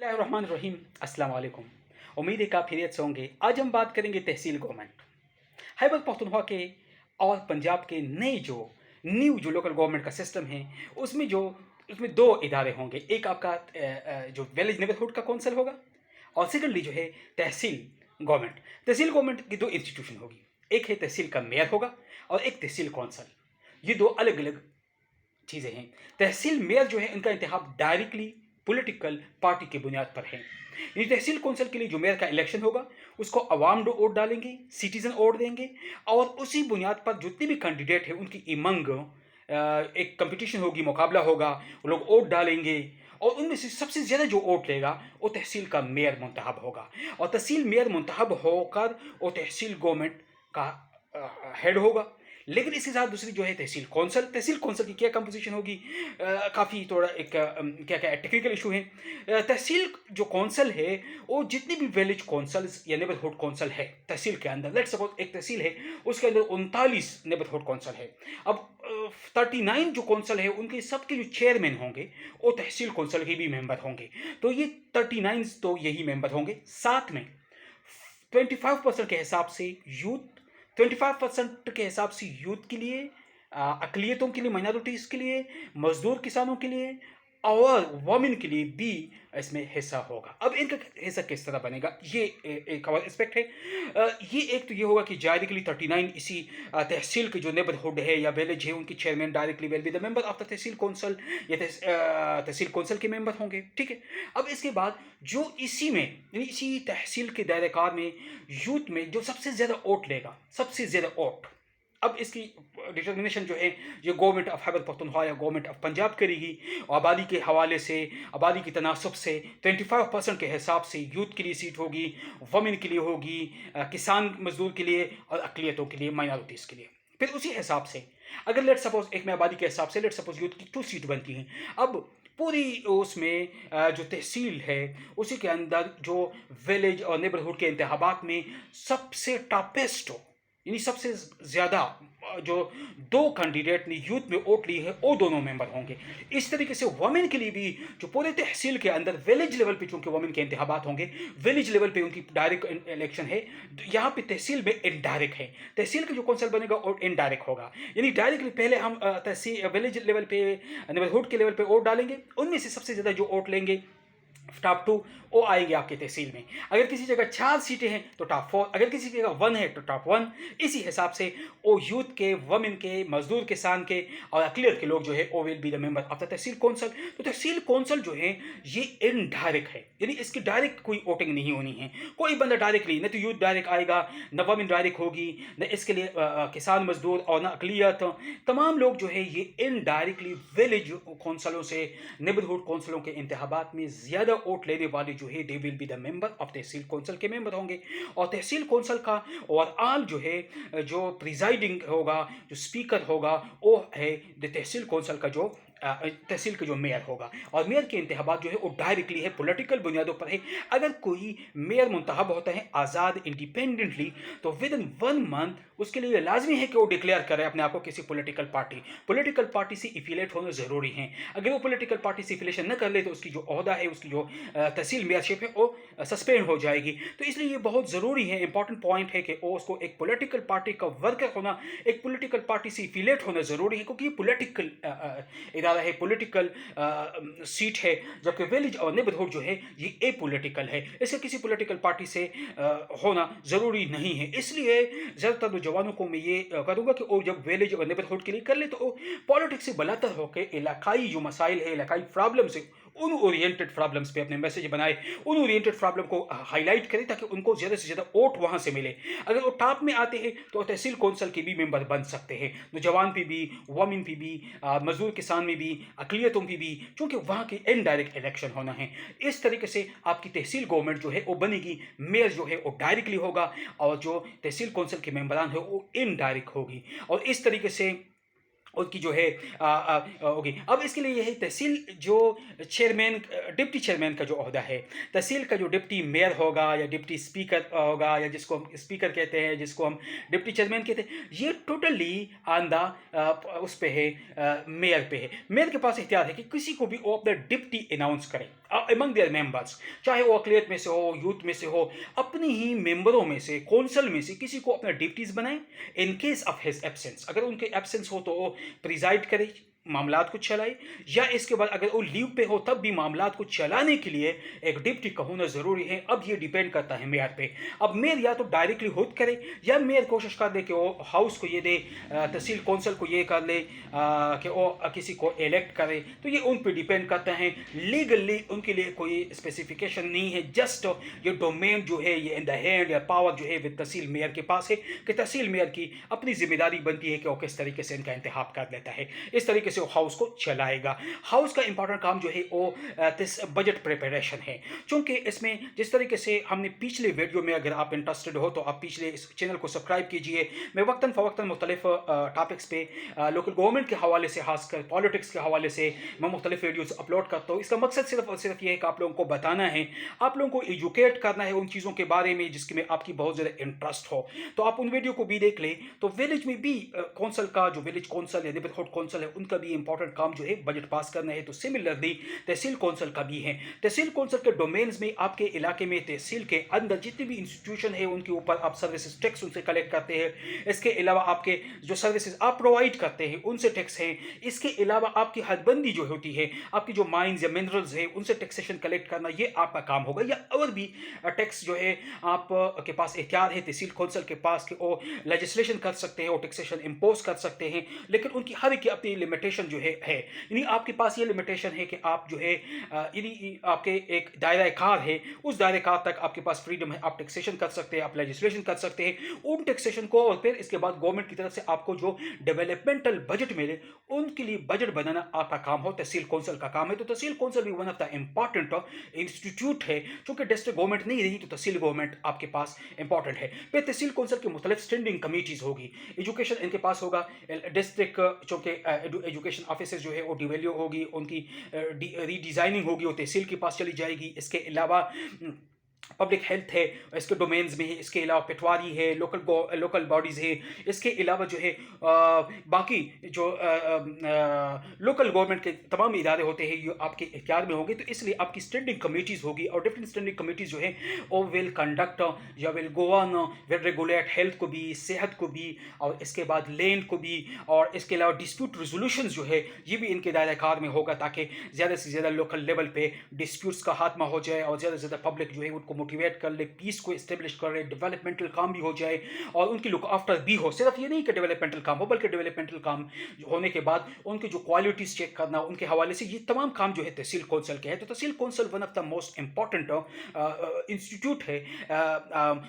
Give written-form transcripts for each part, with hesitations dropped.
बिस्मिल्लाहिर्रहमानिर्रहीम। अस्सलाम वालेकुम। उम्मीद है कि आप खैरियत से होंगे। आज हम बात करेंगे तहसील गवर्नमेंट। खैबर पख्तूनख्वा के और पंजाब के नए जो न्यू जो लोकल गवर्नमेंट का सिस्टम है, उसमें 2 इदारे होंगे। एक आपका जो विलेज नेबरहुड का कौंसल होगा और सेकंडली जो है तहसील गवर्नमेंट। तहसील गवर्नमेंट की 2 इंस्टीट्यूशन होगी। एक है तहसील का मेयर होगा और एक तहसील कौंसल। ये 2 अलग-अलग चीज़ें हैं। तहसील मेयर जो है इनका इंतखाब डायरेक्टली पॉलिटिकल पार्टी की बुनियाद पर है। ये तहसील कौंसिल के लिए जो मेयर का इलेक्शन होगा उसको अवाम वोट डालेंगे, सिटीजन वोट देंगे और उसी बुनियाद पर जितने भी कैंडिडेट हैं उनकी इमंग एक कंपटीशन होगी, मुकाबला होगा, वो लोग वोट डालेंगे और उनमें से सबसे ज़्यादा जो वोट लेगा वो तहसील का मेयर मुंतखब होगा और तहसील मेयर मुंतखब होकर वो तहसील गवर्नमेंट का हेड होगा। लेकिन इसके साथ दूसरी जो है तहसील कौंसिल की क्या कंपोजिशन होगी, काफ़ी थोड़ा एक क्या क्या टेक्निकल इशू है। तहसील जो कौंसिल है वो जितनी भी विलेज कौंसल्स या नेबरहुड कौंसिल है तहसील के अंदर, लेट्स सपोज एक तहसील है उसके अंदर 39 नेबरहुड कौंसिल है। अब 39 जो कौंसिल है उनके सबके जो चेयरमैन होंगे वो तहसील कौंसिल के भी मेंबर होंगे। तो ये 39 तो यही मेंबर होंगे। साथ में 25% के हिसाब से यूथ, 25% के हिसाब से यूथ के लिए, अकलियतों के लिए, माइनॉरिटीज़ के लिए, मजदूर किसानों के लिए और वोमेन के लिए भी इसमें हिस्सा होगा। अब इनका हिस्सा किस तरह बनेगा, ये एक और एस्पेक्ट है। ये एक तो ये होगा कि डायरेक्टली 39 इसी तहसील के जो नेबरहुड है या विलेज है उनकी chairman directly will be the member of the tehsil council या तहसील कौंसिल के मेंबर होंगे। ठीक है। अब इसके बाद जो इसी में यानी इसी तहसील के दायरेकार में यूथ में जो सबसे ज़्यादा वोट लेगा, सबसे ज़्यादा वोट, अब इसकी डिटर्मिनेशन जो है ये गवर्नमेंट ऑफ खैबर पख्तूनख्वा या गवर्नमेंट ऑफ पंजाब करेगी। आबादी के हवाले से, आबादी की तनासब से 25% के हिसाब से यूथ के लिए सीट होगी, वमेन के लिए होगी, किसान मजदूर के लिए और अकलियतों के लिए, माइनॉरिटीज़ के लिए। फिर उसी हिसाब से अगर लेट सपोज एक में आबादी के हिसाब से लेट सपोज यूथ की 2 सीट बनती हैं। अब पूरी उसमें जो तहसील है उसी के अंदर जो विलेज और नेबरहुड के इंतखाबात में सबसे टॉपेस्ट हो, यानी सबसे ज़्यादा जो 2 कैंडिडेट ने यूथ में वोट ली है वो दोनों मेंबर होंगे। इस तरीके से वमेन के लिए भी जो पूरे तहसील के अंदर विलेज लेवल पे चूंकि वमेन के इंतखाबात होंगे, विलेज लेवल पे उनकी डायरेक्ट इलेक्शन है, यहाँ पे तहसील में इनडायरेक्ट है। तहसील का जो कौंसिल बनेगा और इनडायरेक्ट होगा, यानी डायरेक्टली पहले हम तहसील विलेज लेवल पे, नेबरहुड के लेवल पे वोट डालेंगे, उनमें से सबसे ज़्यादा जो वोट लेंगे टॉप 2 वो आएंगे आपके तहसील में। अगर किसी जगह 4 सीटें हैं तो टॉप 4, अगर किसी जगह 1 है तो टॉप 1। इसी हिसाब से वो यूथ के, वमेन के, मजदूर किसान के और अकलियत के लोग जो है वो will be the member of the tehsil council. तो तहसील कौंसिल जो है ये इनडायरेक्ट है, यानी इसकी डायरेक्ट कोई वोटिंग नहीं होनी है। कोई बंदा डायरेक्टली, न तो यूथ डायरेक्ट आएगा, न वमेन डायरेक्ट होगी, न इसके लिए किसान मजदूर और न अकलियत। तमाम लोग जो है ये इनडायरेक्टली विलेज कौंसिलों से, नेबरहुड कौंसिलों के इंतखाबात में ज़्यादा वोट लेने वाले जो है they will be the member of tehsil council के मेंबर होंगे। और तहसील कौंसिल का ओवरऑल जो है जो प्रिजाइडिंग होगा, जो स्पीकर होगा, वो है द तहसील कौंसिल का जो तहसील का जो मेयर होगा। और मेयर के इंतखाबात जो है वो डायरेक्टली है, पॉलिटिकल बुनियादों पर है। अगर कोई मेयर मुंतखब होता है आज़ाद इंडिपेंडेंटली तो विद इन 1 मंथ उसके लिए लाजमी है कि वो डिक्लेयर करे अपने आप को किसी पॉलिटिकल पार्टी से इफिलेट होना ज़रूरी है। अगर वो पॉलिटिकल पार्टी से इफिलेशन न कर ले तो उसकी जो ओहदा है, उसकी जो तहसील मेयरशिप है वो सस्पेंड हो जाएगी। तो इसलिए ये बहुत ज़रूरी है, इंपॉर्टेंट पॉइंट है कि वो उसको एक पॉलिटिकल पार्टी का वर्कर होना, एक पॉलिटिकल पार्टी से इफिलेट होना ज़रूरी है, क्योंकि ये पॉलिटिकल इदारा है, पॉलिटिकल सीट है। जबकि विलेज और नेबरहुड जो है ये ए पॉलिटिकल है, इसका किसी पॉलिटिकल पार्टी से होना ज़रूरी नहीं है। इसलिए ज़्यादातर नौजवानों को मैं ये करूँगा कि वो जब विलेज और नेबरहुड के लिए कर ले तो पॉलिटिक्स से बलातर होकर इलाकाई जो मसाइल है, इलाकाई प्रॉब्लम्स है, उन ओरिएंटेड प्रॉब्लम्स पे अपने मैसेज बनाए, उन ओरिएंटेड प्रॉब्लम को हाईलाइट करें ताकि उनको ज़्यादा से ज़्यादा वोट वहाँ से मिले। अगर वो टॉप में आते हैं तो तहसील कौंसिल के भी मेंबर बन सकते हैं, नौजवान पे भी, वमेन पे भी, मजदूर किसान में भी, अकलियतों पे भी, क्योंकि वहाँ की इनडायरेक्ट इलेक्शन होना है। इस तरीके से आपकी तहसील गवर्नमेंट जो है वो बनेगी, मेयर जो है वो डायरेक्टली होगा और जो तहसील कौंसिल के मेंबरान है वो इनडायरेक्ट होगी। और इस तरीके से उसकी जो है होगी। अब इसके लिए यही तहसील जो चेयरमैन डिप्टी चेयरमैन का जो ओहदा है, तहसील का जो डिप्टी मेयर होगा या डिप्टी स्पीकर होगा या जिसको हम स्पीकर कहते हैं, जिसको हम डिप्टी चेयरमैन कहते हैं, ये टोटली आंदा उस पे है, मेयर पे है। मेयर के पास इख्तियार है कि किसी को भी वो अपना डिप्टी अनाउंस करे अमंग देयर मेंबर्स, चाहे वो अकलियत में से हो, यूथ में से हो, अपनी ही मेंबरों में से, कौंसल में से किसी को अपना डिप्टीज बनाए। इन केस ऑफ हिज एब्सेंस, अगर उनके एब्सेंस हो तो वो प्रिजाइड करे, मामलात को चलाए, या इसके बाद अगर वो लीव पे हो तब भी मामलात को चलाने के लिए एक डिप्टी का होना ज़रूरी है। अब ये डिपेंड करता है मेयर पे। अब मेयर या तो डायरेक्टली खुद करे या मेयर कोशिश कर दे कि वो हाउस को ये दे, तहसील कौंसल को ये कर ले कि वो किसी को इलेक्ट करे। तो ये उन पर डिपेंड करता है। लीगली उनके लिए कोई स्पेसिफिकेशन नहीं है, जस्ट ये डोमेन जो है ये इन द हैंड या पावर जो है विद तहसील मेयर के पास है कि तहसील मेयर की अपनी जिम्मेदारी बनती है कि वो किस तरीके से इनका इंतखाब कर लेता है, इस तरीके से वो हाउस को चलाएगा। हाउस का इंपॉर्टेंट काम जो है वो बजट प्रिपरेशन है। चूंकि इसमें जिस तरीके से हमने पिछले वीडियो में, अगर आप इंटरेस्टेड हो तो आप पिछले इस चैनल को सब्सक्राइब कीजिए। मैं वक्तन फ़वक्तन मुख्तलिफ टॉपिक्स पे लोकल गवर्नमेंट के हवाले से, खासकर पॉलिटिक्स के हवाले से मैं मुख्तलिफ वीडियोज़ अपलोड करता हूँ। इसका मकसद सिर्फ और सिर्फ ये है कि आप लोगों को बताना है, आप लोगों को एजुकेट करना है उन चीज़ों के बारे में जिसमें आपकी बहुत ज़्यादा इंटरेस्ट हो। तो आप उन वीडियो को भी देख लें। तो विलेज में भी कौंसल का, जो विलेज कौंसल या नेबरहुड कौंसल है, उनका भी इंपॉर्टेंट काम जो है बजट पास करना है। तो सिमिलरली तहसील कौंसल का भी है। तहसील कौंसल के डोमेन्स में आपके इलाके में तहसील के अंदर जितने भी इंस्टीट्यूशन है उनके ऊपर आप सर्विसेज टैक्स उनसे कलेक्ट करते हैं। इसके अलावा आपके जो सर्विसेज आप प्रोवाइड करते हैं उनसे टैक्स है। इसके अलावा आपकी हदबंदी जो होती है, आपकी जो माइंस या मिनरल्स है उनसे टैक्सेशन कलेक्ट करना, ये आपका काम होगा। या और भी टैक्स जो है आप के पास इख्तियार है तहसील कौंसल के पास कि वो लेजिस्लेशन कर सकते हैं, वो टैक्सेशन इम्पोज कर सकते हैं, लेकिन उनकी हर एक की अपनी लिमिटेशन जो है। यानी आपके पास ये लिमिटेशन है कि आप जो है यानी आपके एक दायरा कार है, उस दायरे कार तक आपके पास फ्रीडम है, आप टैक्सेशन कर सकते हैं, आप लेजिस्लेशन कर सकते हैं उन टैक्सेशन को। और फिर इसके बाद गवर्नमेंट की तरफ से आपको जो डेवलपमेंटल बजट मिले उनके लिए बजट बनाना आपका काम हो, तहसील कौंसल का काम है। तो तहसील कौंसल भी one of the important institute है। चूंकि डिस्ट्रिक्ट गवर्नमेंट नहीं रही तो तहसील गवर्नमेंट आपके पास इंपॉर्टेंट है। फिर तहसील कौंसल की मुख्तलिफ स्टैंडिंग कमेटीज होगी। एजुकेशन इनके पास होगा, डिस्ट्रिक्ट चूंकि एजुकेशन ऑफिसर्स जो है वो डिवेल्यू होगी, उनकी रीडिज़ाइनिंग होगी, वो तहसील के पास चली जाएगी। इसके अलावा पब्लिक हेल्थ है इसके डोमेन्स में है। इसके अलावा पटवारी है, लोकल बॉडीज़ है। इसके अलावा जो है बाकी जो लोकल गवर्नमेंट के तमाम इदारे होते हैं ये आपके इख्तियार में होंगे। तो इसलिए आपकी स्टैंडिंग कमेटीज़ होगी और डिफरेंट स्टैंडिंग कमेटीज़ जो है वो विल कंडक्ट या will go on, will regulate health को भी, सेहत को भी, और इसके बाद लैंड को भी, और इसके अलावा डिस्प्यूट रेजोल्यूशन जो है ये भी इनके दायरा कार में होगा, ताकि ज़्यादा से ज़्यादा लोकल लेवल पे डिस्प्यूट्स का खात्मा हो जाए और ज़्यादा से ज़्यादा पब्लिक जो है उनको मोटिवेट कर ले, पीस को इस्टेब्लिश कर ले, डेवलपमेंटल काम भी हो जाए और उनकी लुक आफ्टर भी हो। सिर्फ ये नहीं कि डेवलपमेंटल काम हो, बल्कि डेवलपमेंटल काम होने के बाद उनकी जो क्वालिटीज़ चेक करना उनके हवाले से, ये तमाम काम जो है तहसील कौंसल के है। तो tehsil council one of the most important institute है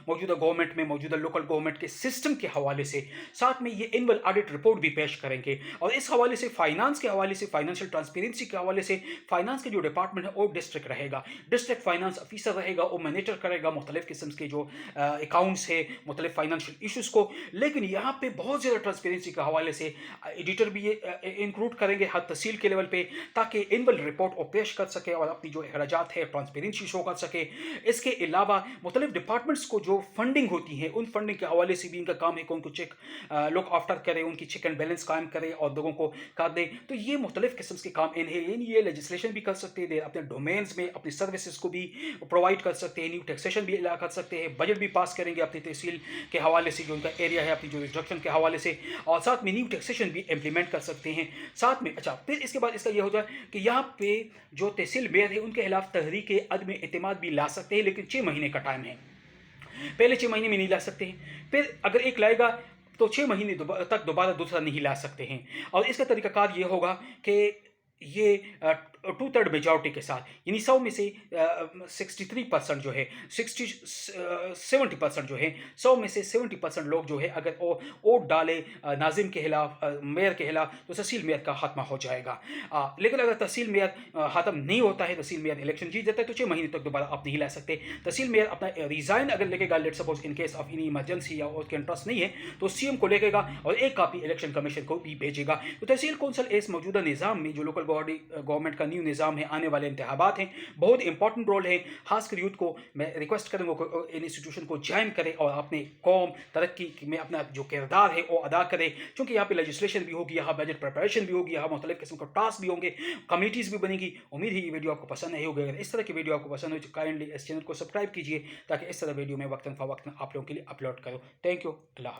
मौजूदा गवर्नमेंट में, मौजूदा लोकल गवर्नमेंट के सिस्टम के हवाले से। साथ में ये एनुअल ऑडिट रिपोर्ट भी पेश करेंगे और इस हवाले से फाइनेंस के हवाले से, फाइनेंशियल ट्रांसपेरेंसी के हवाले से, फाइनेंस के जो डिपार्टमेंट है वो डिस्ट्रिक्ट रहेगा, डिस्ट्रिक्ट फाइनेंस ऑफिसर रहेगा, वो मैनेजर करेगा मुख्तलिफ किस्म के जो अकाउंट्स है, मुख्तलिफ फाइनेंशियल इशूज़ को। लेकिन यहाँ पे बहुत ज़्यादा ट्रांसपेरेंसी के हवाले से एडिटर भी इंक्लूड करेंगे हर तहसील के लेवल पे, ताकि एनुअल रिपोर्ट वो पेश कर सके और अपनी जो अखराजात है ट्रांसपेरेंसी शो कर सके। इसके अलावा मुख्तलिफ डिपार्टमेंट्स को जो फंडिंग होती है उन फंडिंग के हवाले से भी इनका काम है कि उनको चेक लुक आफ्टर करे, उनकी चेक एंड बैलेंस कायम करे और लोगों को कर दे। तो ये मुख्तलिफ किस्म के काम इन है। ये लेजिस्लेशन भी कर सकते हैं, अपने डोमेन्स में अपनी सर्विसेज को भी प्रोवाइड कर सकते हैं, न्यू टैक्सेशन भी अला कर सकते हैं, बजट भी पास करेंगे अपनी तहसील के हवाले से, जो उनका एरिया है, अपनी जो इंस्ट्रक्शन के हवाले से, और साथ में न्यू टैक्सेशन भी इम्प्लीमेंट कर सकते हैं साथ में। अच्छा, फिर इसके बाद इसका यह हो जाए कि यहाँ पे जो तहसील मेयर है उनके खिलाफ तहरीक अदम एतमाद भी ला सकते हैं, लेकिन 6 महीने का टाइम है। पहले 6 महीने में नहीं ला सकते हैं, फिर अगर एक लाएगा तो 6 महीने तक दोबारा दूसरा नहीं ला सकते हैं। और इसका तरीकाकार ये होगा कि ये टू थर्ड मेजॉरिटी के साथ, यानी 100 में से 63% जो है, 70% जो है, 100 में से 70% लोग जो है अगर वोट डाले नाजिम के खिलाफ, मेयर के खिलाफ, तो तहसील मेयर का खात्मा हो जाएगा। लेकिन अगर तहसील मेयर ख़त्म नहीं होता है, तहसील मेयर इलेक्शन जीत जाता है, तो 6 महीने तक दोबारा आप नहीं ला सकते। तहसील मेयर अपना रिज़ाइन अगर लेकेगा, let suppose in case of any emergency या उसके इंटरेस्ट नहीं है, तो सीएम को लेकेगा और एक कापी इलेक्शन कमीशन को भी भेजेगा। तो तहसील कौंसल इस मौजूदा निज़ाम में जो लोकल बॉडी गवर्नमेंट का न्यू निज़ाम है, आने वाले इंतखाबात हैं, बहुत इंपॉर्टेंट रोल है। खासकर यूथ को मैं रिक्वेस्ट करूँगा इन इंस्टीट्यूशन को ज्वाइन करें और अपने कौम तरक्की में अपना जो किरदार है वो अदा करें, क्योंकि यहाँ पे लेजिस्लेशन भी होगी, यहाँ बजट प्रिपरेशन भी होगी, यहाँ मुख्तलिफ किस्म का टास्क भी होंगे, कमिटीज़ भी बनेगी। उम्मीद है ये वीडियो आपको पसंद नहीं होगी। अगर इस तरह की वीडियो आपको पसंद हो तो काइंडली इस चैनल को सब्सक्राइब कीजिए, ताकि इस तरह वीडियो में वक्तन फ़वक्तन आप लोगों के लिए अपलोड करूँ। Thank you. अल्लाह।